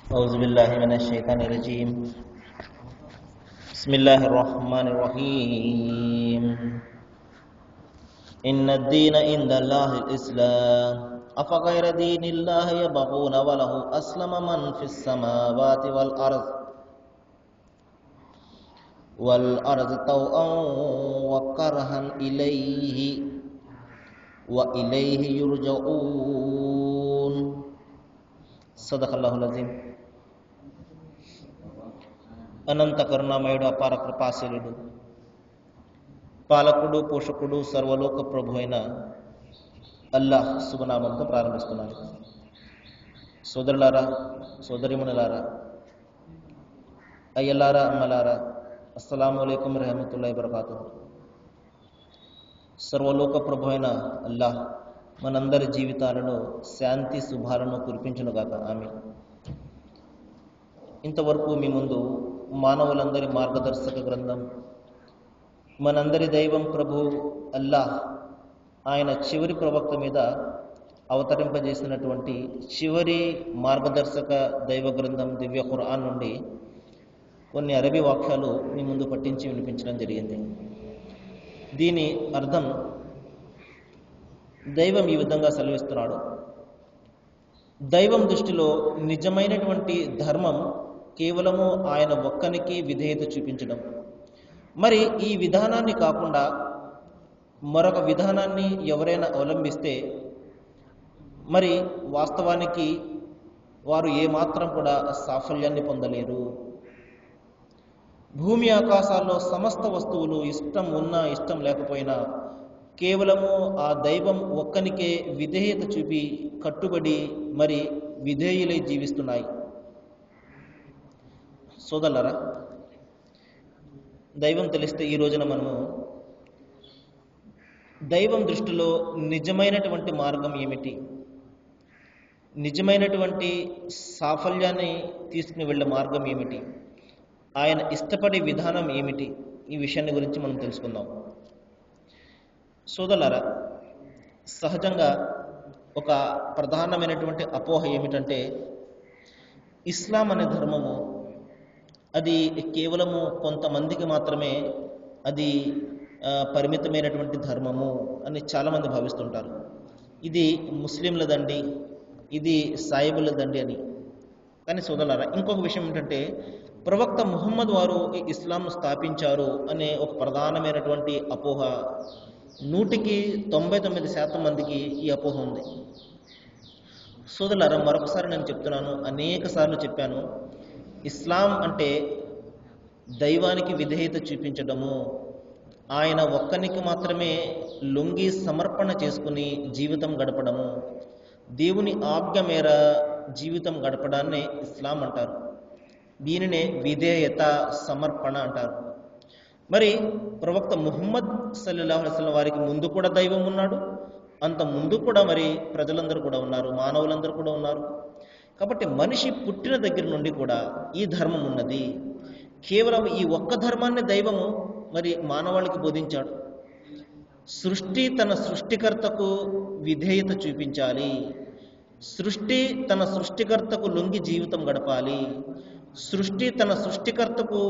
أعوذ بالله من الشيطان الرجيم بسم الله الرحمن الرحيم إن الدين عند الله الإسلام أفغير دين الله يبغون وله أسلم من في السماوات والأرض طوعا وكرها وإليه يرجعون صدق الله العظيم. అనంత కరుణామయుడు, అపార కృపాశీలుడు, పాలకుడు, పోషకుడు, సర్వలోక ప్రభు అయిన అల్లాహ్ శుభనామంతో ప్రారంభిస్తున్నాను. సోదరులారా, సోదరిమణులారా, అయ్యలారా, అమ్మలారా, అస్సలాము అలైకుం రహమతుల్లాహి వబరకాతుహు. సర్వలోక ప్రభు అయిన అల్లాహ్ మనందరి జీవితాలలో శాంతి శుభాలను కురిపించునుగాక. ఆమీన్. ఇంతవరకు మీ ముందు మానవులందరి మార్గదర్శక గ్రంథం, మనందరి దైవం ప్రభు అల్లాహ్ ఆయన చివరి ప్రవక్త మీద అవతరింపజేసినటువంటి చివరి మార్గదర్శక దైవ గ్రంథం దివ్య ఖురాన్ నుండి కొన్ని అరబీ వాక్యాలు మీ ముందు పట్టించి వినిపించడం జరిగింది. దీని అర్థం, దైవం ఈ విధంగా సెలవిస్తున్నాడు: దైవం దృష్టిలో నిజమైనటువంటి ధర్మం కేవలము ఆయన ఒక్కనికి విధేయత చూపించడం. మరి ఈ విధానాన్ని కాకుండా మరొక విధానాన్ని ఎవరైనా అవలంబిస్తే మరి వాస్తవానికి వారు ఏమాత్రం కూడా సాఫల్యాన్ని పొందలేరు. భూమి ఆకాశాల్లో సమస్త వస్తువులు ఇష్టం ఉన్నా ఇష్టం లేకపోయినా కేవలము ఆ దైవం ఒక్కనికే విధేయత చూపి కట్టుబడి మరి విధేయులై జీవిస్తున్నాయి. సోదరులారా, దైవం తెలిస్తే ఈ రోజున మనము దైవం దృష్టిలో నిజమైనటువంటి మార్గం ఏమిటి, నిజమైనటువంటి సాఫల్యాన్ని తీసుకుని వెళ్ళే మార్గం ఏమిటి, ఆయన ఇష్టపడే విధానం ఏమిటి, ఈ విషయాన్ని గురించి మనం తెలుసుకుందాం. సోదరులారా, సహజంగా ఒక ప్రధానమైనటువంటి అపోహ ఏమిటంటే, ఇస్లాం అనే ధర్మము అది కేవలము కొంతమందికి మాత్రమే అది పరిమితమైనటువంటి ధర్మము అని చాలామంది భావిస్తుంటారు. ఇది ముస్లింలదండి, ఇది సాయిబులదండి అని. కానీ సోదరులారా, ఇంకొక విషయం ఏంటంటే, ప్రవక్త ముహమ్మద్ వారు ఈ ఇస్లాంను స్థాపించారు అనే ఒక ప్రధానమైనటువంటి అపోహ 100కి 99% మందికి ఈ అపోహ ఉంది. సోదరులారా, మరొకసారి నేను చెప్తున్నాను, అనేక సార్లు చెప్పాను, ఇస్లాం అంటే దైవానికి విధేయత చూపించడము, ఆయన ఒక్కనికి మాత్రమే లొంగి సమర్పణ చేసుకుని జీవితం గడపడము, దేవుని ఆజ్ఞ మేర జీవితం గడపడాన్నే ఇస్లాం అంటారు. దీనినే విధేయత, సమర్పణ అంటారు. మరి ప్రవక్త ముహమ్మద్ సల్లల్లాహు అలైహి వసల్లం వారికి ముందు కూడా దైవం ఉన్నాడు, అంత ముందు కూడా మరి ప్రజలందరూ కూడా ఉన్నారు, మానవులందరూ కూడా ఉన్నారు. కాబట్టి మనిషి పుట్టిన దగ్గర నుండి కూడా ఈ ధర్మం ఉన్నది. కేవలం ఈ ఒక్క ధర్మాన్ని దైవము మరి మానవాళికి బోధించాడు. సృష్టి తన సృష్టికర్తకు విధేయత చూపించాలి, సృష్టి తన సృష్టికర్తకు లొంగి జీవితం గడపాలి, సృష్టి తన సృష్టికర్తకు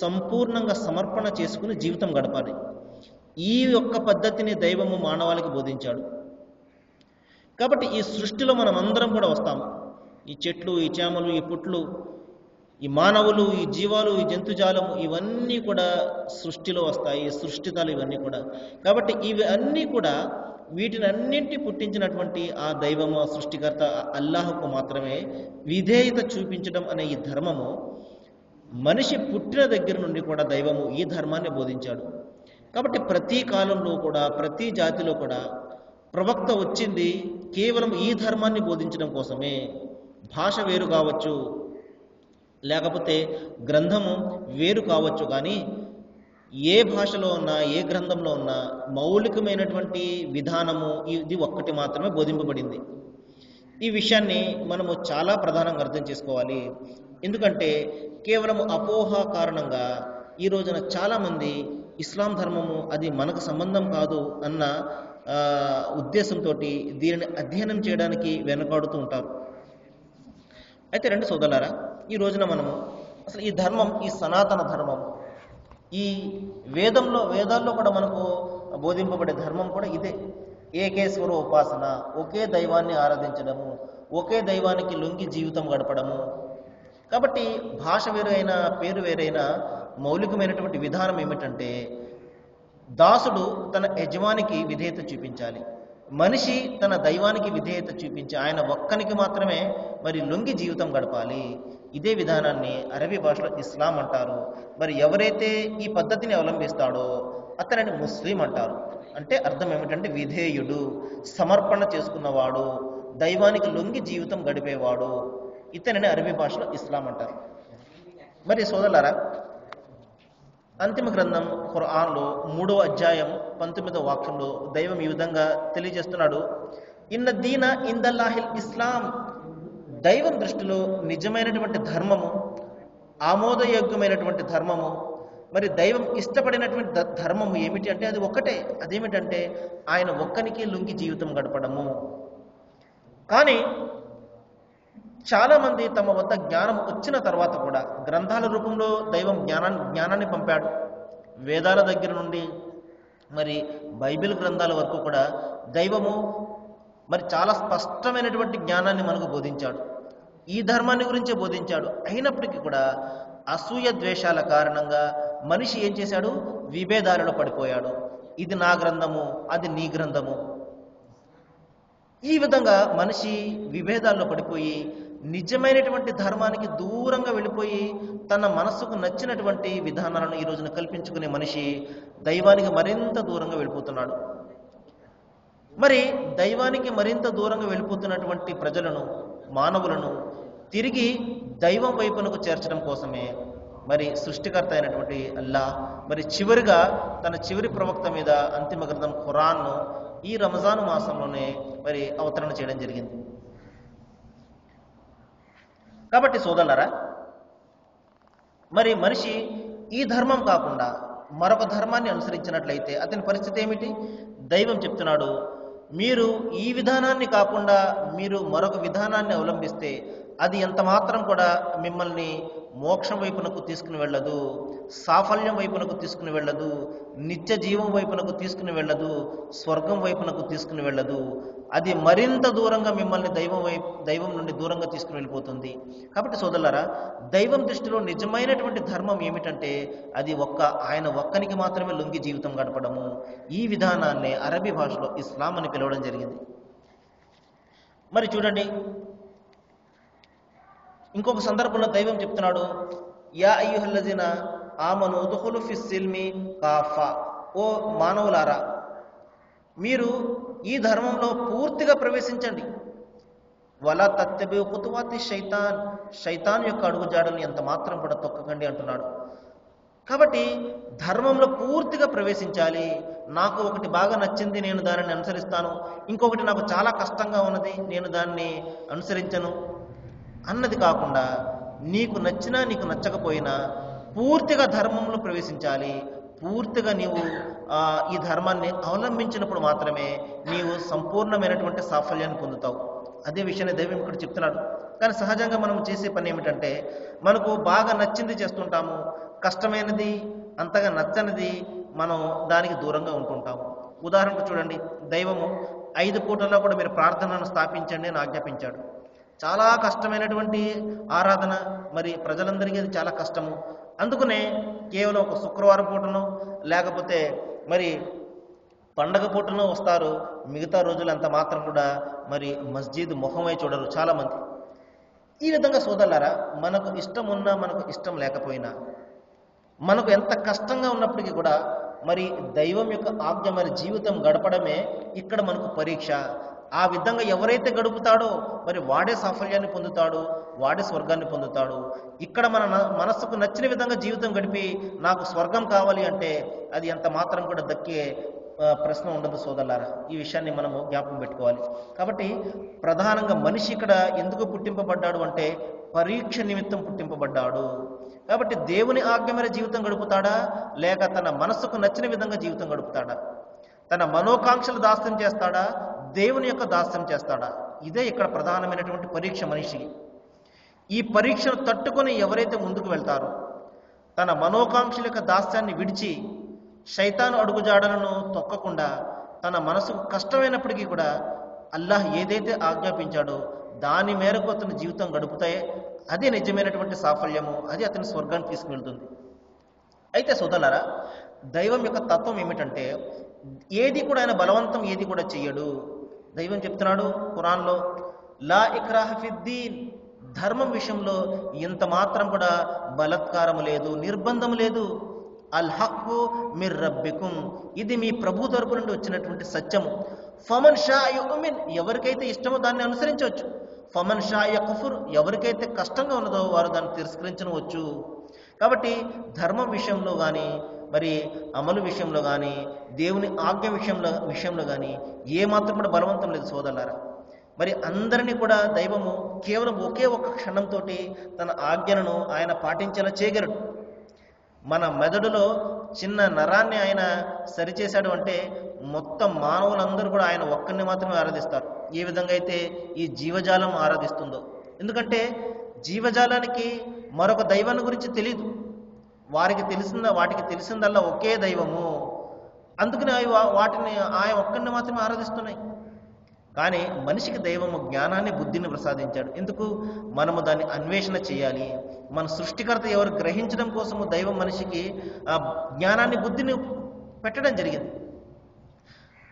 సంపూర్ణంగా సమర్పణ చేసుకుని జీవితం గడపాలి. ఈ యొక్క పద్ధతిని దైవము మానవాళికి బోధించాడు. కాబట్టి ఈ సృష్టిలో మనం అందరం కూడా వస్తాము. ఈ చెట్లు, ఈ చేమలు, ఈ పుట్లు, ఈ మానవులు, ఈ జీవాలు, ఈ జంతుజాలము, ఇవన్నీ కూడా సృష్టిలో వస్తాయి, సృష్టితాలు ఇవన్నీ కూడా. కాబట్టి ఇవి అన్నీ కూడా వీటిని అన్నింటినీ పుట్టించినటువంటి ఆ దైవము, సృష్టికర్త అల్లాహకు మాత్రమే విధేయత చూపించడం అనే ఈ ధర్మము మనిషి పుట్టిన దగ్గర నుండి కూడా దైవము ఈ ధర్మాన్ని బోధించాడు. కాబట్టి ప్రతి కాలంలో కూడా, ప్రతి జాతిలో కూడా ప్రవక్త వచ్చింది కేవలం ఈ ధర్మాన్ని బోధించడం కోసమే. భాష వేరు కావచ్చు, లేకపోతే గ్రంథము వేరు కావచ్చు, కానీ ఏ భాషలో ఉన్నా, ఏ గ్రంథంలో ఉన్నా మౌలికమైనటువంటి విధానము ఇది ఒక్కటి మాత్రమే బోధింపబడింది. ఈ విషయాన్ని మనము చాలా ప్రధానంగా అర్థం చేసుకోవాలి. ఎందుకంటే కేవలం అపోహ కారణంగా ఈ రోజున చాలామంది ఇస్లాం ధర్మము అది మనకు సంబంధం కాదు అన్న ఉద్దేశంతో దీనిని అధ్యయనం చేయడానికి వెనుకాడుతూ ఉంటారు. అయితే రెండు సోదరులారా, ఈ రోజున మనము అసలు ఈ ధర్మం, ఈ సనాతన ధర్మం, ఈ వేదాల్లో కూడా మనకు బోధింపబడే ధర్మం కూడా ఇదే. ఏకేశ్వర ఉపాసన, ఒకే దైవాన్ని ఆరాధించడము, ఒకే దైవానికి లొంగి జీవితం గడపడము. కాబట్టి భాష వేరైనా, పేరు వేరైనా, మౌలికమైనటువంటి విధానం ఏమిటంటే దాసుడు తన యజమానికి విధేయత చూపించాలి, మనిషి తన దైవానికి విధేయత చూపించి ఆయన ఒక్కనికి మాత్రమే మరి లొంగి జీవితం గడపాలి. ఇదే విధానాన్ని అరబీ భాషలో ఇస్లాం అంటారు. మరి ఎవరైతే ఈ పద్ధతిని అవలంబిస్తాడో అతనిని ముస్లిం అంటారు. అంటే అర్థం ఏమిటంటే విధేయుడు, సమర్పణ చేసుకున్నవాడు, దైవానికి లొంగి జీవితం గడిపేవాడు, ఇతనిని అరబీ భాషలో ఇస్లాం అంటారు. మరి సోదరులారా, అంతిమ గ్రంథం ఖురాన్లో 3వ అధ్యాయం 19వ వాక్యంలో దైవం ఈ విధంగా తెలియజేస్తున్నాడు, ఇన్న దీన ఇందల్లాహిల్ ఇస్లాం. దైవం దృష్టిలో నిజమైనటువంటి ధర్మము, ఆమోదయోగ్యమైనటువంటి ధర్మము, మరి దైవం ఇష్టపడినటువంటి ధర్మము ఏమిటి అంటే అది ఒక్కటే. అదేమిటంటే ఆయన ఒక్కనికి లొంగి జీవితం గడపడము. కానీ చాలామంది తమ వద్ద జ్ఞానం వచ్చిన తర్వాత కూడా, గ్రంథాల రూపంలో దైవం జ్ఞానాన్ని పంపాడు. వేదాల దగ్గర నుండి మరి బైబిల్ గ్రంథాల వరకు కూడా దైవము మరి చాలా స్పష్టమైనటువంటి జ్ఞానాన్ని మనకు బోధించాడు, ఈ ధర్మాన్ని గురించే బోధించాడు. అయినప్పటికీ కూడా అసూయ ద్వేషాల కారణంగా మనిషి ఏం చేశాడు? విభేదాలలో పడిపోయాడు. ఇది నా గ్రంథము, అది నీ గ్రంథము. ఈ విధంగా మనిషి విభేదాల్లో పడిపోయి నిజమైనటువంటి ధర్మానికి దూరంగా వెళ్ళిపోయి తన మనస్సుకు నచ్చినటువంటి విధానాలను ఈ రోజున కల్పించుకునే మనిషి దైవానికి మరింత దూరంగా వెళ్ళిపోతున్నాడు. మరి దైవానికి మరింత దూరంగా వెళ్ళిపోతున్నటువంటి ప్రజలను, మానవులను తిరిగి దైవం వైపునకు చేర్చడం కోసమే మరి సృష్టికర్త అయినటువంటి అల్లాహ్ మరి చివరిగా తన చివరి ప్రవక్త మీద అంతిమ గ్రంథం ఖురాన్ను ఈ రంజాను మాసంలోనే మరి అవతరణ చేయడం జరిగింది. కాబట్టి సోదరులారా, మరి మనిషి ఈ ధర్మం కాకుండా మరొక ధర్మాన్ని అనుసరించినట్లయితే అతని పరిస్థితి ఏమిటి? దైవం చెప్తున్నాడు, మీరు ఈ విధానాన్ని కాకుండా మీరు మరొక విధానాన్ని అవలంబిస్తే అది ఎంత మాత్రం కూడా మిమ్మల్ని మోక్షం వైపునకు తీసుకుని వెళ్ళదు, సాఫల్యం వైపునకు తీసుకుని వెళ్ళదు, నిత్య జీవం వైపునకు తీసుకుని వెళ్ళదు, స్వర్గం వైపునకు తీసుకుని వెళ్ళదు. అది మరింత దూరంగా మిమ్మల్ని దైవం నుండి దూరంగా తీసుకుని వెళ్ళిపోతుంది. కాబట్టి సోదరులారా, దైవం దృష్టిలో నిజమైనటువంటి ధర్మం ఏమిటంటే అది ఆయన ఒక్కనికి మాత్రమే లొంగి జీవితం గడపడము. ఈ విధానాన్ని అరబీ భాషలో ఇస్లాం అని పిలవడం జరిగింది. మరి చూడండి, ఇంకొక సందర్భంలో దైవం చెప్తున్నాడు, యా అయ్యుహల్లజీన ఆమను ఉదుఖులు ఫిస్ సిల్మి కాఫా. ఓ మానవులారా, మీరు ఈ ధర్మంలో పూర్తిగా ప్రవేశించండి. వలా తత్తబిఉ ఖుతువాతి శైతాన్. శైతాన్ యొక్క అడుగుజాడల్ని ఎంత మాత్రం కూడా తొక్కకండి అంటున్నాడు. కాబట్టి ధర్మంలో పూర్తిగా ప్రవేశించాలి. నాకు ఒకటి బాగా నచ్చింది, నేను దానిని అనుసరిస్తాను, ఇంకొకటి నాకు చాలా కష్టంగా ఉన్నది, నేను దాన్ని అనుసరించను అన్నది కాకుండా నీకు నచ్చినా నీకు నచ్చకపోయినా పూర్తిగా ధర్మంలో ప్రవేశించాలి. పూర్తిగా నీవు ఈ ధర్మాన్ని అవలంబించినప్పుడు మాత్రమే నీవు సంపూర్ణమైనటువంటి సాఫల్యాన్ని పొందుతావు. అదే విషయాన్ని దైవం ఇక్కడ చెప్తున్నాడు. కానీ సహజంగా మనం చేసే పని ఏమిటంటే మనకు బాగా నచ్చింది చేస్తుంటాము, కష్టమైనది అంతగా నచ్చనిది మనం దానికి దూరంగా ఉంటుంటాము. ఉదాహరణకు చూడండి, దైవము 5 పూటల్లో కూడా మీరు ప్రార్థనను స్థాపించండి అని ఆజ్ఞాపించాడు. చాలా కష్టమైనటువంటి ఆరాధన, మరి ప్రజలందరికీ అది చాలా కష్టము. అందుకనే కేవలం ఒక శుక్రవారం పూటను లేకపోతే మరి పండగ పూటను వస్తారు, మిగతా రోజులు అంత మాత్రం కూడా మరి మస్జిద్ ముఖమై చూడరు చాలామంది. ఈ విధంగా సోదరులారా, మనకు ఇష్టం ఉన్నా మనకు ఇష్టం లేకపోయినా, మనకు ఎంత కష్టంగా ఉన్నప్పటికీ కూడా మరి దైవం యొక్క ఆజ్ఞ మరి జీవితం గడపడమే ఇక్కడ మనకు పరీక్ష. ఆ విధంగా ఎవరైతే గడుపుతాడో మరి వాడే సాఫల్యాన్ని పొందుతాడు, వాడే స్వర్గాన్ని పొందుతాడు. ఇక్కడ మన మనస్సుకు నచ్చిన విధంగా జీవితం గడిపి నాకు స్వర్గం కావాలి అంటే అది ఎంత మాత్రం కూడా దక్కే ప్రశ్న ఉండదు సోదరులారా. ఈ విషయాన్ని మనము జ్ఞాపకం పెట్టుకోవాలి. కాబట్టి ప్రధానంగా మనిషి ఇక్కడ ఎందుకు పుట్టింపబడ్డాడు అంటే పరీక్ష నిమిత్తం పుట్టింపబడ్డాడు. కాబట్టి దేవుని ఆజ్ఞ మేర జీవితం గడుపుతాడా, లేక తన మనస్సుకు నచ్చిన విధంగా జీవితం గడుపుతాడా, తన మనోకాంక్షలు దాస్యం చేస్తాడా, దేవుని యొక్క దాస్యం చేస్తాడా? ఇదే ఇక్కడ ప్రధానమైనటువంటి పరీక్ష మనిషికి. ఈ పరీక్షను తట్టుకొని ఎవరైతే ముందుకు వెళ్తారో, తన మనోకాంక్షల యొక్క దాస్యాన్ని విడిచి శైతాను అడుగుజాడలను తొక్కకుండా, తన మనసుకు కష్టమైనప్పటికీ కూడా అల్లాహ్ ఏదైతే ఆజ్ఞాపించాడో దాని మేరకు అతని జీవితం గడుపుతాయే, అదే నిజమైనటువంటి సాఫల్యము, అది అతని స్వర్గానికి తీసుకువెళ్తుంది. అయితే సోదరులారా, దైవం యొక్క తత్వం ఏమిటంటే ఏది కూడా ఆయన బలవంతం ఏది కూడా చెయ్యడు. దైవం చెప్తున్నాడు ఖురాన్లో, లా ఇక్రాహ ఫిద్దీన్, ధర్మం విషయంలో ఇంత మాత్రం కూడా బలత్కారం లేదు, నిర్బంధం లేదు. అల్ హక్కు మిర్ రబ్బికుం, ఇది మీ ప్రభు తరపు నుండి వచ్చినటువంటి సత్యము. ఫమన్ షా యుమిన్, ఎవరికైతే ఇష్టమో దాన్ని అనుసరించవచ్చు. ఫమన్ షా యక్ఫుర్, ఎవరికైతే కష్టంగా ఉన్నదో వారు దాన్ని తిరస్కరించవచ్చు. కాబట్టి ధర్మం విషయంలో కానీ, మరి అమలు విషయంలో కానీ, దేవుని ఆజ్ఞ విషయంలో కానీ ఏమాత్రం కూడా బలవంతం లేదు సోదరులారా. మరి అందరినీ కూడా దైవము కేవలం ఒకే ఒక్క క్షణంతో తన ఆజ్ఞలను ఆయన పాటించేలా చేయగలడు. మన మెదడులో చిన్న నరాన్ని ఆయన సరిచేశాడు అంటే మొత్తం మానవులందరూ కూడా ఆయన ఒక్కరిని మాత్రమే ఆరాధిస్తారు, ఏ విధంగా అయితే ఈ జీవజాలం ఆరాధిస్తుందో. ఎందుకంటే జీవజాలానికి మరొక దైవాన్ని గురించి తెలియదు. వాటికి తెలిసిందల్లా ఒకే దైవము. అందుకని వాటిని ఆయన ఒక్కరిని మాత్రమే ఆరాధిస్తున్నాయి. కానీ మనిషికి దైవము జ్ఞానాన్ని, బుద్ధిని ప్రసాదించాడు. ఎందుకు? మనము దాన్ని అన్వేషణ చేయాలి. మన సృష్టికర్త ఎవరు గ్రహించడం కోసము దైవం మనిషికి ఆ జ్ఞానాన్ని, బుద్ధిని పెట్టడం జరిగింది.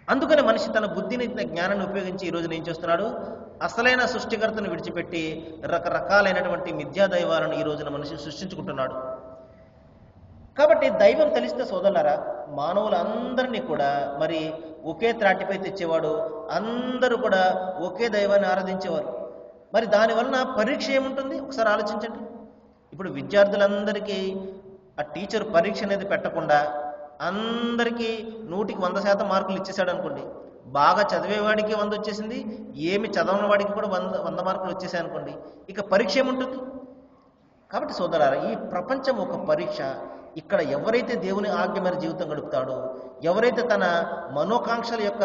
అందుకని మనిషి తన బుద్ధిని, జ్ఞానాన్ని ఉపయోగించి ఈ రోజున ఏం చేస్తున్నాడు? అసలైన సృష్టికర్తను విడిచిపెట్టి రకరకాలైనటువంటి మిథ్యా దైవాలను ఈ రోజున మనిషి సృష్టించుకుంటున్నాడు. కాబట్టి దైవం తెలిస్తే సోదరులారా, మానవులందరినీ కూడా మరి ఒకే త్రాటిపై తెచ్చేవాడు, అందరూ కూడా ఒకే దైవాన్ని ఆరాధించేవారు. మరి దానివలన పరీక్ష ఏముంటుంది ఒకసారి ఆలోచించండి. ఇప్పుడు విద్యార్థులందరికీ ఆ టీచర్ పరీక్ష అనేది పెట్టకుండా అందరికీ 100కి 100% మార్కులు ఇచ్చేసాడు అనుకోండి, బాగా చదివేవాడికి 100 వచ్చేసింది, ఏమి చదవని వాడికి కూడా 100 మార్కులు వచ్చేసాయి అనుకోండి, ఇక పరీక్ష ఏముంటుంది? కాబట్టి సోదరులారా, ఈ ప్రపంచం ఒక పరీక్ష. ఇక్కడ ఎవరైతే దేవుని ఆజ్ఞ మేర జీవితం గడుపుతాడో, ఎవరైతే తన మనోకాంక్షల యొక్క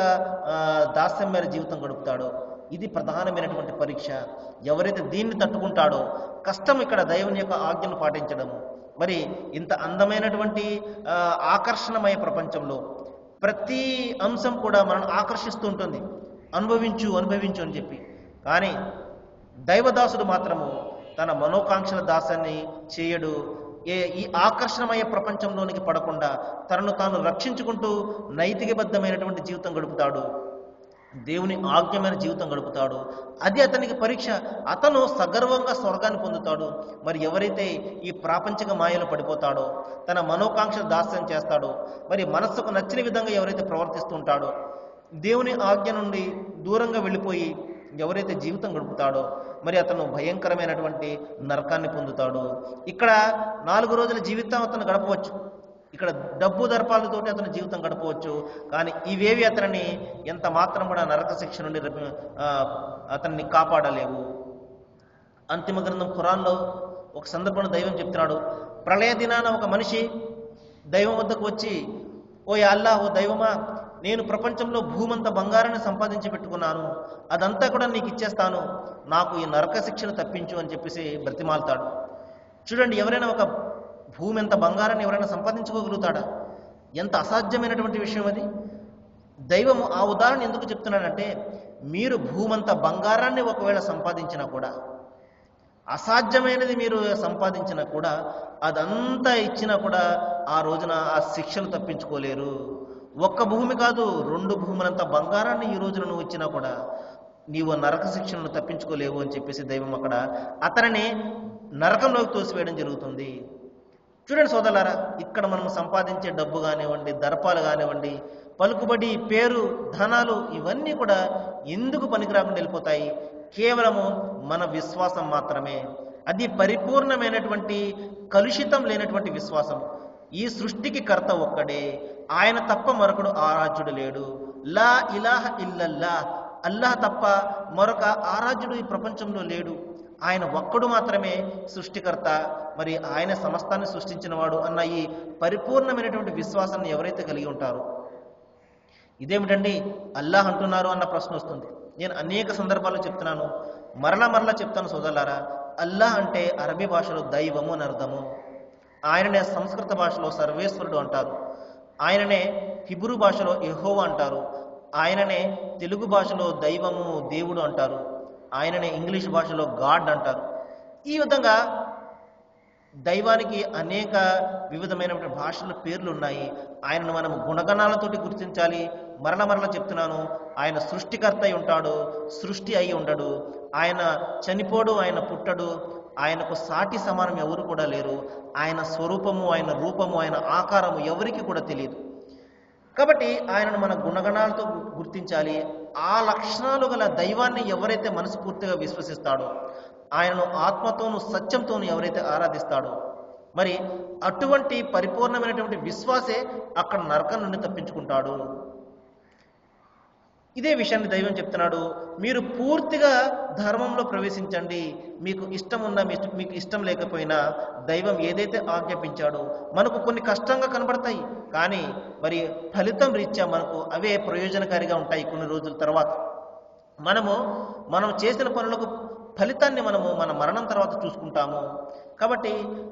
దాస్యం మేర జీవితం గడుపుతాడో, ఇది ప్రధానమైనటువంటి పరీక్ష. ఎవరైతే దీన్ని తట్టుకుంటాడో, కష్టం ఇక్కడ దైవం యొక్క ఆజ్ఞను పాటించడము. మరి ఇంత అందమైనటువంటి ఆకర్షణమయ ప్రపంచంలో ప్రతి అంశం కూడా మనల్ని ఆకర్షిస్తూ ఉంటుంది, అనుభవించు అనుభవించు అని చెప్పి. కానీ దైవదాసుడు మాత్రము తన మనోకాంక్షల దాసాన్ని చేయడు. ఈ ఆకర్షణమయ ప్రపంచంలోనికి పడకుండా తనను తాను రక్షించుకుంటూ నైతికబద్ధమైనటువంటి జీవితం గడుపుతాడు, దేవుని ఆజ్ఞమైన జీవితం గడుపుతాడు. అది అతనికి పరీక్ష. అతను సగర్వంగా స్వర్గాన్ని పొందుతాడు. మరి ఎవరైతే ఈ ప్రాపంచిక మాయలో పడిపోతాడో, తన మనోకాంక్ష దాస్యం చేస్తాడో, మరి మనస్సుకు నచ్చిన విధంగా ఎవరైతే ప్రవర్తిస్తూ ఉంటాడో, దేవుని ఆజ్ఞ నుండి దూరంగా వెళ్ళిపోయి ఎవరైతే జీవితం గడుపుతాడో, మరి అతను భయంకరమైనటువంటి నరకాన్ని పొందుతాడు. ఇక్కడ 4 రోజుల జీవితం అతను గడపవచ్చు, ఇక్కడ డబ్బు దర్పాలతోటి అతని జీవితం గడపవచ్చు. కానీ ఇవేవి అతనిని ఎంత మాత్రం కూడా నరక శిక్ష నుండి అతన్ని కాపాడలేవు. అంతిమ గ్రంథం ఖురాన్లో ఒక సందర్భంలో దైవం చెప్తున్నాడు, ప్రళయ దినాన ఒక మనిషి దైవం వద్దకు వచ్చి, ఓ అల్లా, ఓ దైవమా, నేను ప్రపంచంలో భూమంత బంగారాన్ని సంపాదించి పెట్టుకున్నాను, అదంతా కూడా నీకు ఇచ్చేస్తాను, నాకు ఈ నరక శిక్షను తప్పించు అని చెప్పేసి బ్రతిమాలుతాడు. చూడండి, ఎవరైనా ఒక భూమి ఎంత బంగారాన్ని ఎవరైనా సంపాదించుకోగలుగుతాడా? ఎంత అసాధ్యమైనటువంటి విషయం అది. దైవము ఆ ఉదాహరణ ఎందుకు చెప్తున్నాడంటే, మీరు భూమంత బంగారాన్ని ఒకవేళ సంపాదించినా కూడా, అసాధ్యమైనది మీరు సంపాదించినా కూడా, అదంతా ఇచ్చినా కూడా ఆ రోజున ఆ శిక్షను తప్పించుకోలేరు. ఒక్క భూమి కాదు, 2 భూములంత బంగారాన్ని ఈ రోజున నువ్వు ఇచ్చినా కూడా నీవు నరక శిక్షను తప్పించుకోలేవు అని చెప్పేసి దైవం అక్కడ అతనిని నరకంలోకి తోసివేయడం జరుగుతుంది. చూడండి సోదరులారా, ఇక్కడ మనం సంపాదించే డబ్బు కానివ్వండి, దర్పాలు కానివ్వండి, పలుకుబడి, పేరు, ధనాలు, ఇవన్నీ కూడా ఎందుకు పనికిరాకుండా వెళ్ళిపోతాయి? కేవలము మన విశ్వాసం మాత్రమే. అది పరిపూర్ణమైనటువంటి, కలుషితం లేనటువంటి విశ్వాసం. ఈ సృష్టికి కర్త ఒక్కడే, ఆయన తప్ప మరొకడు ఆరాధ్యుడు లేడు. లా ఇలాహ ఇల్లల్లా, అల్లాహ్ తప్ప మరొక ఆరాధ్యుడు ఈ ప్రపంచంలో లేడు. ఆయన ఒక్కడు మాత్రమే సృష్టికర్త, మరి ఆయన సమస్తాన్ని సృష్టించిన వాడు అన్న ఈ పరిపూర్ణమైనటువంటి విశ్వాసాన్ని ఎవరైతే కలిగి ఉంటారో, ఇదేమిటండి అల్లాహ్ అంటున్నారు అన్న ప్రశ్న వస్తుంది. నేను అనేక సందర్భాల్లో చెప్తున్నాను, మరలా చెప్తాను సోదరులారా, అల్లా అంటే అరబీ భాషలో దైవము అని అర్థము. ఆయననే సంస్కృత భాషలో సర్వేశ్వరుడు అంటారు. ఆయననే హిబ్రూ భాషలో యెహోవా అంటారు. ఆయననే తెలుగు భాషలో దైవము దేవుడు అంటారు. ఆయననే ఇంగ్లీష్ భాషలో గాడ్ అంటారు. ఈ విధంగా దైవానికి అనేక వివిధమైనటువంటి భాషల పేర్లు ఉన్నాయి. ఆయనను మనం గుణగణాలతోటి గుర్తించాలి. మరల చెప్తున్నాను, ఆయన సృష్టికర్త అయి ఉంటాడు, సృష్టి అయి ఉండడు. ఆయన చనిపోడు, ఆయన పుట్టడు. ఆయనకు సాటి సమానం ఎవరు కూడా లేరు. ఆయన స్వరూపము, ఆయన రూపము, ఆయన ఆకారము ఎవరికి కూడా తెలియదు. కాబట్టి ఆయనను మన గుణగణాలతో గుర్తించాలి. ఆ లక్షణాలు గల దైవాన్ని ఎవరైతే మనస్ఫూర్తిగా విశ్వసిస్తాడో, ఆయనను ఆత్మతోను సత్యంతోను ఎవరైతే ఆరాధిస్తాడో, మరి అటువంటి పరిపూర్ణమైనటువంటి విశ్వాసే అక్కడ నరకం నుండి తప్పించుకుంటాడు. ఇదే విషయాన్ని దైవం చెప్తున్నాడు, మీరు పూర్తిగా ధర్మంలో ప్రవేశించండి. మీకు ఇష్టం ఉన్నా మీకు ఇష్టం లేకపోయినా దైవం ఏదైతే ఆజ్ఞాపించాడో, మనకు కొన్ని కష్టంగా కనబడతాయి, కానీ మరి ఫలితం రీత్యా మనకు అవే ప్రయోజనకారిగా ఉంటాయి. కొన్ని రోజుల తర్వాత మనం చేసిన పనులకు ఫలితాన్ని మన మరణం తర్వాత చూసుకుంటాము. కాబట్టి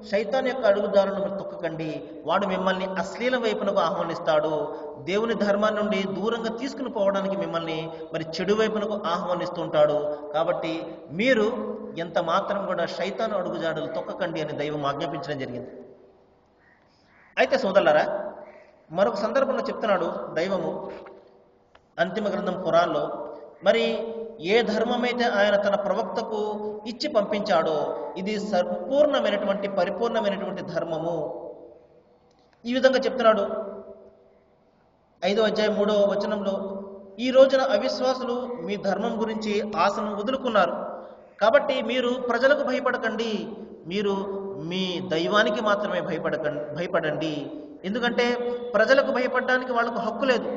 శైతాన్ యొక్క అడుగుదారులను మీరు తొక్కకండి. వాడు మిమ్మల్ని అశ్లీల వైపునకు ఆహ్వానిస్తాడు. దేవుని ధర్మాన్ని నుండి దూరంగా తీసుకుని పోవడానికి మిమ్మల్ని మరి చెడు వైపునకు ఆహ్వానిస్తుంటాడు. కాబట్టి మీరు ఎంత మాత్రం కూడా శైతాను అడుగుజాడలు తొక్కకండి అని దైవం ఆజ్ఞాపించడం జరిగింది. అయితే సోదరులారా, మరొక సందర్భంలో చెప్తున్నాడు దైవము అంతిమ గ్రంథం ఖురాన్లో, మరి ఏ ధర్మమైతే ఆయన తన ప్రవక్తకు ఇచ్చి పంపించాడో ఇది సంపూర్ణమైనటువంటి పరిపూర్ణమైనటువంటి ధర్మము. ఈ విధంగా చెప్తున్నాడు 5వ అధ్యాయం 3వ వచనంలో, ఈ రోజున అవిశ్వాసులు మీ ధర్మం గురించి ఆశను వదులుకున్నారు. కాబట్టి మీరు ప్రజలకు భయపడకండి, మీరు మీ దైవానికి మాత్రమే భయపడండి. ఎందుకంటే ప్రజలకు భయపడడానికి వాళ్ళకు హక్కు లేదు,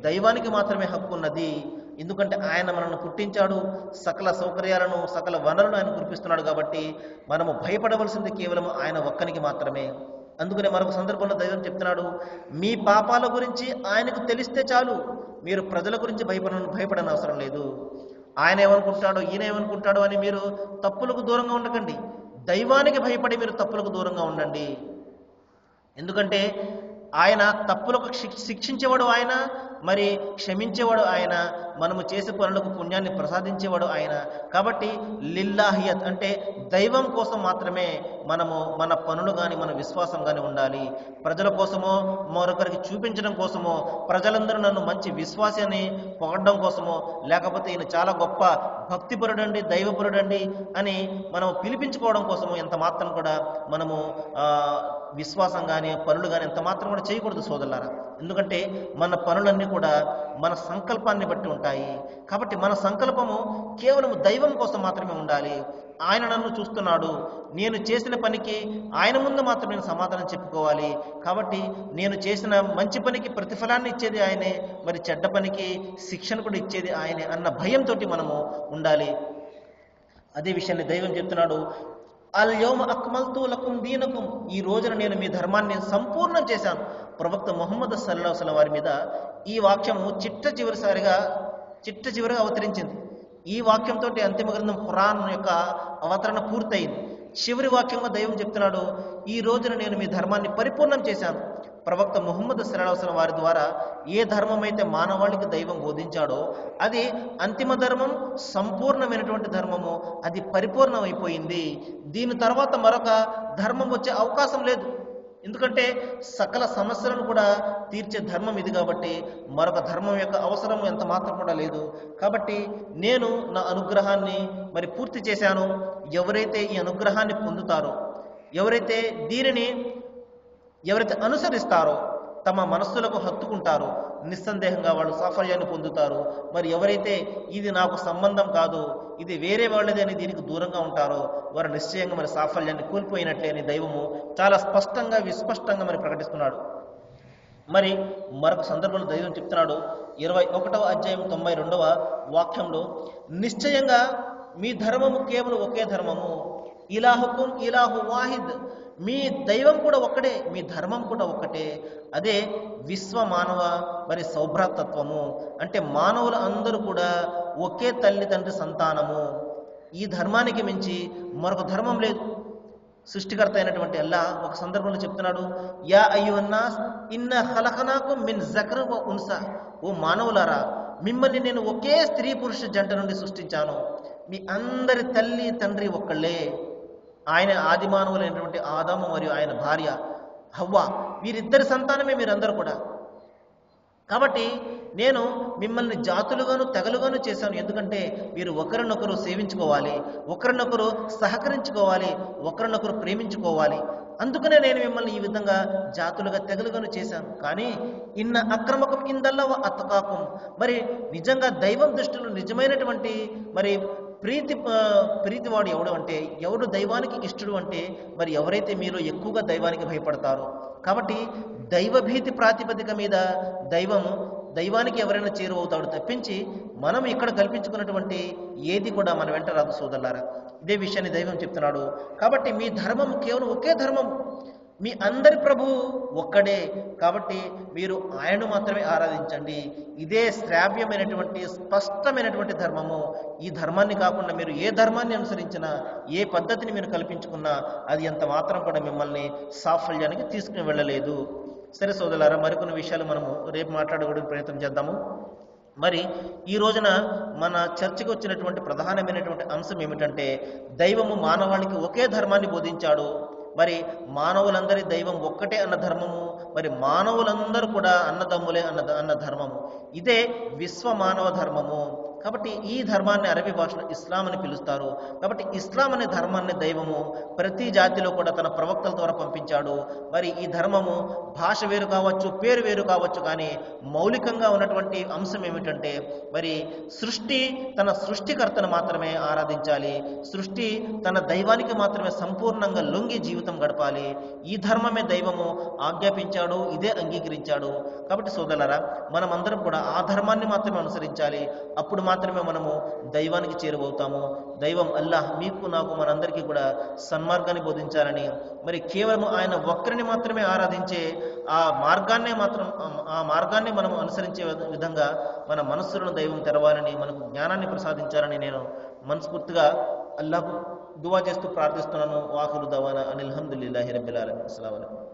దైవానికి మాత్రమే హక్కు ఉన్నది. ఎందుకంటే ఆయన మనల్ని పుట్టించాడు, సకల సౌకర్యాలను సకల వనరులను ఆయన కురిపిస్తున్నాడు. కాబట్టి మనము భయపడవలసింది కేవలం ఆయన ఒక్కనికి మాత్రమే. అందుకనే మరొక సందర్భంలో దైవం చెప్తున్నాడు, మీ పాపాల గురించి ఆయనకు తెలిస్తే చాలు, మీరు ప్రజల గురించి భయపడని అవసరం లేదు. ఆయన ఏమనుకుంటాడో ఈయన ఏమనుకుంటాడో అని మీరు తప్పులకు దూరంగా ఉండకండి. దైవానికి భయపడి మీరు తప్పులకు దూరంగా ఉండండి. ఎందుకంటే ఆయన తప్పులకు శిక్షించేవాడు ఆయన, మరి క్షమించేవాడు ఆయన, మనము చేసే పనులకు పుణ్యాన్ని ప్రసాదించేవాడు ఆయన. కాబట్టి లిల్లాహియత్ అంటే దైవం కోసం మాత్రమే మనము మన పనులు కానీ మన విశ్వాసం కానీ ఉండాలి. ప్రజల కోసమో మరొకరికి చూపించడం కోసమో, ప్రజలందరూ నన్ను మంచి విశ్వాసాన్ని పొగడడం కోసమో, లేకపోతే ఈయన చాలా గొప్ప భక్తిపరుడండి దైవపరుడండి అని మనం పిలిపించుకోవడం కోసమో ఎంత మాత్రం కూడా మనము విశ్వాసం కానీ పనులు కానీ ఎంత మాత్రం కూడా చేయకూడదు సోదరులారా. ఎందుకంటే మన పనులన్నీ కూడా మన సంకల్పాన్ని బట్టి ఉంటాయి. కాబట్టి మన సంకల్పము కేవలం దైవం కోసం మాత్రమే ఉండాలి. ఆయన నన్ను చూస్తున్నాడు, నేను చేసిన పనికి ఆయన ముందు మాత్రం నేను సమాధానం చెప్పుకోవాలి. కాబట్టి నేను చేసిన మంచి పనికి ప్రతిఫలాన్ని ఇచ్చేది ఆయనే, మరి చెడ్డ పనికి శిక్షను కూడా ఇచ్చేది ఆయనే అన్న భయంతో మనము ఉండాలి. అదే విషయాన్ని దైవం చెప్తున్నాడు, అల్యౌమ అక్మల్తు లకుం దీనకుం, ఈ రోజున నేను మీ ధర్మాన్ని సంపూర్ణం చేశాను. ప్రవక్త ముహమ్మద్ సల్లల్లాహు అలైహి వసల్లం వారి మీద ఈ వాక్యము చిట్ట చివరిగా అవతరించింది. ఈ వాక్యంతో అంతిమ గ్రంథం ఖురాన్ యొక్క అవతరణ పూర్తయింది. చివరి వాక్యంగా దైవం చెప్తున్నాడు, ఈ రోజున నేను మీ ధర్మాన్ని పరిపూర్ణం చేశాను. ప్రవక్త ముహమ్మద్ సల్లల్లాహు అలైహి వసల్లం వారి ద్వారా ఏ ధర్మం అయితే మానవాళికి దైవం బోధించాడో అది అంతిమ ధర్మం, సంపూర్ణమైనటువంటి ధర్మము, అది పరిపూర్ణమైపోయింది. దీని తర్వాత మరొక ధర్మం వచ్చే అవకాశం లేదు. ఎందుకంటే సకల సమస్యలను కూడా తీర్చే ధర్మం ఇది. కాబట్టి మరొక ధర్మం యొక్క అవసరం ఎంత మాత్రం కూడా లేదు. కాబట్టి నేను నా అనుగ్రహాన్ని మరి పూర్తి చేశాను. ఎవరైతే ఈ అనుగ్రహాన్ని పొందుతారో, ఎవరైతే అనుసరిస్తారో, తమ మనస్సులకు హత్తుకుంటారో నిస్సందేహంగా వాళ్ళు సాఫల్యాన్ని పొందుతారు. మరి ఎవరైతే ఇది నాకు సంబంధం కాదు, ఇది వేరే వాళ్ళది అని దీనికి దూరంగా ఉంటారో వారు నిశ్చయంగా మరి సాఫల్యాన్ని కోల్పోయినట్లే అని దైవము చాలా స్పష్టంగా విస్పష్టంగా మరి ప్రకటిస్తున్నాడు. మరి మరొక సందర్భంలో దైవం చెప్తున్నాడు 21వ అధ్యాయం 92వ వాక్యంలో, నిశ్చయంగా మీ ధర్మము కేవలం ఒకే ధర్మము, ఇలాహుకుం ఇలాహు వాహిద్, మీ దైవం కూడా ఒక్కడే, మీ ధర్మం కూడా ఒక్కటే. అదే విశ్వ మానవ మరి సౌభ్రాతత్వము. అంటే మానవులు అందరూ కూడా ఒకే తల్లిదండ్రి సంతానము. ఈ ధర్మానికి మించి మరొక ధర్మం లేదు. సృష్టికర్త అయినటువంటి అల్లాహ్ ఒక సందర్భంలో చెప్తున్నాడు, యా అయ్యుహన్నాస్ ఇన్న ఖలఖనాకుం మిన్ జక్ర వ ఉన్సా, ఓ మానవులారా, మిమ్మల్ని నేను ఒకే స్త్రీ పురుష జంట నుండి సృష్టించాను. మీ అందరి తల్లి తండ్రి ఒక్కళ్ళే. ఆయన ఆది మానవులైనటువంటి ఆదాము మరియు ఆయన భార్య హవ్వ, వీరిద్దరి సంతానమే మీరందరూ కూడా. కాబట్టి నేను మిమ్మల్ని జాతులుగాను తెగలుగాను చేశాను. ఎందుకంటే మీరు ఒకరినొకరు సేవించుకోవాలి, ఒకరినొకరు సహకరించుకోవాలి, ఒకరినొకరు ప్రేమించుకోవాలి. అందుకనే నేను మిమ్మల్ని ఈ విధంగా జాతులుగా తెగలుగాను చేశాను. కానీ ఇన్న అక్రమకం ఇందల్లా అత్తకాకం, మరి నిజంగా దైవం దృష్టిలో నిజమైనటువంటి మరి ప్రీతివాడు ఎవడు అంటే, ఎవడు దైవానికి ఇష్టడు అంటే మరి ఎవరైతే మీలో ఎక్కువగా దైవానికి భయపడతారో. కాబట్టి దైవభీతి ప్రాతిపదిక మీద దైవానికి ఎవరైనా చేరువవుతాడు తప్పించి మనం ఇక్కడ కల్పించుకున్నటువంటి ఏది కూడా మన వెంట రాదు సోదరులారా. ఇదే విషయాన్ని దైవం చెప్తున్నాడు. కాబట్టి మీ ధర్మం కేవలం ఒకే ధర్మం, మీ అందరి ప్రభువు ఒక్కడే. కాబట్టి మీరు ఆయనను మాత్రమే ఆరాధించండి. ఇదే శ్రావ్యమైనటువంటి స్పష్టమైనటువంటి ధర్మము. ఈ ధర్మాన్ని కాకుండా మీరు ఏ ధర్మాన్ని అనుసరించినా, ఏ పద్ధతిని మీరు కల్పించుకున్నా అది ఎంత మాత్రం కూడా మిమ్మల్ని సాఫల్యానికి తీసుకుని వెళ్ళలేదు. సరే సోదరులారా, మరికొన్ని విషయాలు మనము రేపు మాట్లాడడానికి ప్రయత్నం చేద్దాము. మరి ఈ రోజున మన చర్చకు వచ్చినటువంటి ప్రధానమైనటువంటి అంశం ఏమిటంటే, దైవము మానవాళికి ఒకే ధర్మాన్ని బోధించాడు. మరి మానవులందరి దైవం ఒక్కటే అన్న ధర్మము, మరి మానవులందరూ కూడా అన్నదమ్ములే అన్న ధర్మము, ఇదే విశ్వ మానవ ధర్మము. కాబట్టి ఈ ధర్మాన్ని అరబీ భాషలో ఇస్లాం అని పిలుస్తారు. కాబట్టి ఇస్లాం అనే ధర్మాన్ని దైవము ప్రతి జాతిలో కూడా తన ప్రవక్తల ద్వారా పంపించాడు. మరి ఈ ధర్మము భాష వేరు కావచ్చు, పేరు వేరు కావచ్చు, కానీ మౌలికంగా ఉన్నటువంటి అంశం ఏమిటంటే, మరి సృష్టి తన సృష్టికర్తను మాత్రమే ఆరాధించాలి, సృష్టి తన దైవానికి మాత్రమే సంపూర్ణంగా లొంగి జీవితం గడపాలి. ఈ ధర్మమే దైవము ఆజ్ఞాపించాడు, ఇదే అంగీకరించాడు. కాబట్టి సోదరులారా, మనమందరం కూడా ఆ ధర్మాన్ని మాత్రమే అనుసరించాలి. అప్పుడు మాత్రమే మనము దైవానికి చేరువవుతాము. దైవం అల్లాహ్ మీకు నాకు మనందరికీ కూడా సన్మార్గాన్ని బోధించాలని, మరి కేవలం ఆయన ఒక్కరిని మాత్రమే ఆరాధించే ఆ మార్గాన్ని మనం అనుసరించే విధంగా మన మనస్సులను దైవం తెరవాలని, మనకు జ్ఞానాన్ని ప్రసాదించాలని నేను మనస్ఫూర్తిగా అల్లాహ్కు దువా చేస్తూ ప్రార్థిస్తున్నాను. వాఖిరు దవానా అనిల్ హమ్దులిల్లాహి రబ్బిల్ ఆలమీన్. అస్సలాము అలైకుం.